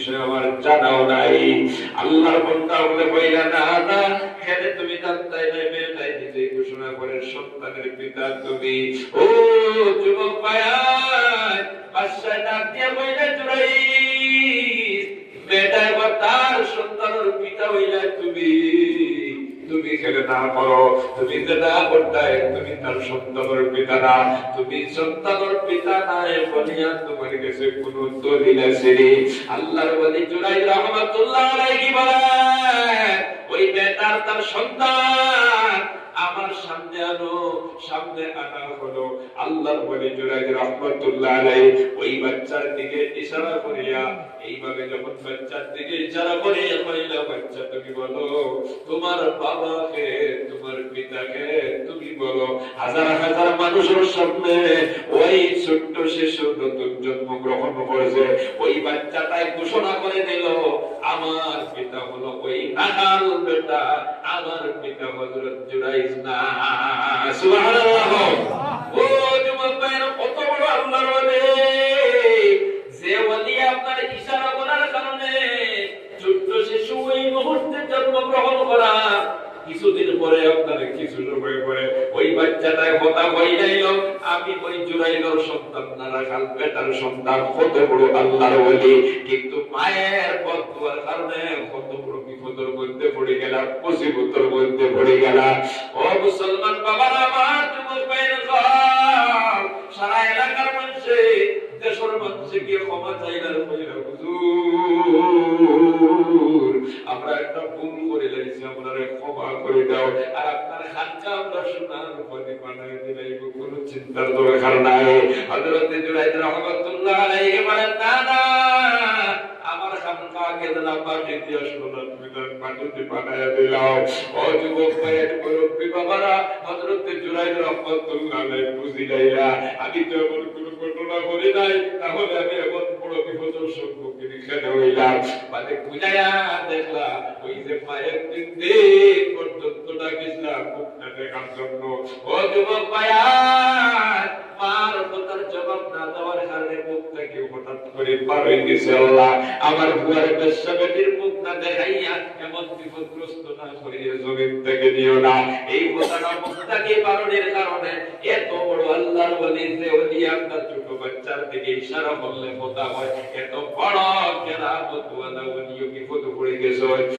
বিষয় আমার জানাও নাই। আল্লাহর বান্দা বলে কইলা না না, এখানে তুমি জানতাই না, মেয়েটাই নিজে ঘোষণা করে সন্তানের পিতা তুমি। ও যুবক ভাইয়া, বাদশাহ ডাক দিয়া কইলা জুরাইর, মেয়েটা এবার তার সন্তানের পিতা হইলা তুমি। তুমি খেলে না করো, তুমি যে না করতাই, তুমি তার সন্তানের পিতা না, তুমি সন্তানের পিতা না বলিয়া তোমার কাছে কোন দলিল আছে রে? আল্লাহর ওলি জুরাইর রাহমাতুল্লাহ আলাইহি বলেন, ওই বেটার তার সন্তান আমার সামনে আনো। সামনে আনা হলো। আল্লাহর ওলি জুরাইর রাহমাতুল্লাহ আলাইহি ওই বাচ্চার দিকে ইশারা করিয়া, এইভাবে যখন বাচ্চার দিকে ইশারা করিয়া কইলা, বাচ্চা তুমি বলো তোমার বাবাকে, তোমার পিতাকে তুমি বলো। হাজার হাজার মানুষের সামনে ওই ছোট্ট শিশু নতুন জন্মগ্রহণ করেছে, ওই বাচ্চাটাই ঘোষণা করে দিল, আমার পিতা হলো ওই নাহাল বেটা, আমার পিতা হযরত জুরাইজ না। সুবহানাল্লাহ। ও যুবক ভাইরা, কত বড় আল্লাহর ওলি! যে ওলি আপনার ইশারা করার কারণে ছোট্ট শিশু ওই মুহূর্তে জন্মগ্রহণ করা, কিছুদিন পরে আপনার কিছু সময় পরে ওই বাচ্চাটাই কথা হয়ে যাইল, আমি ওই জুরাইরের সন্তান না, রাখাল বেটার সন্তান। কত বড় আল্লাহর ওলি! কিন্তু মায়ের বদদুয়ার কারণে কত বড় বিপদের মধ্যে পড়ে গেলাম, মুসিবতের মধ্যে পড়ে গেলাম। ও মুসলমান বাবারা, আমার যুবক ভাইরা, সারা এলাকার মানুষে, দেশের মানুষে গিয়ে ক্ষমা চাইলার কইরা, হুজুর আমরা একটা ভুল করে লাইছি, আপনারা ক্ষমা করে দাও। আর আপনার খানকা আমরা সোনার উপরে বানায় দিলাই, কোনো চিন্তার দরকার নাই। হযরত জুরাইর রাহমাতুল্লাহ আলাইহি বলেন, না না, আমার খানকা আগে না পাটি দিয়ে সোনার মাটিতে বানায় দিলাও। ও যুবক ভাইয়ের মুরব্বি বাবারা, হযরত জুরাইর রাহমাতুল্লাহ আলাইহি বুঝিলাইয়া, আমি তো এমন কোনো ঘটনা করি নাই, তাহলে আমি এমন বড় বিপদের সম্মুখীন কেন হইলাম? মানে বুঝাইয়া দেখলা, ওই যে মায়ের 3 দিন পর্যন্ত ডাকিছিলাম মুখটা দেখার জন্য। ও যুবক ভাইয়া, মার কথার জবাব না দেওয়ার কারণে মুখ থেকে হঠাৎ করে পার হয়ে গেছে। আল্লাহ আমার বুয়ার বেশ্যা বেটির মুখ না দেখাইয়া এমন বিপদগ্রস্ত না করিয়ে জমিন থেকে নিও না। এই কথাটা মুখ থেকে পারণের কারণে এত বড় আল্লাহর ওলি, যে ওলি আপনার ছোট বাচ্চার দিকে ইশারা করলে কথা হয়, এত বড় কেরামত ওয়ালা ওলিও বিপদ পড়ে গেছে।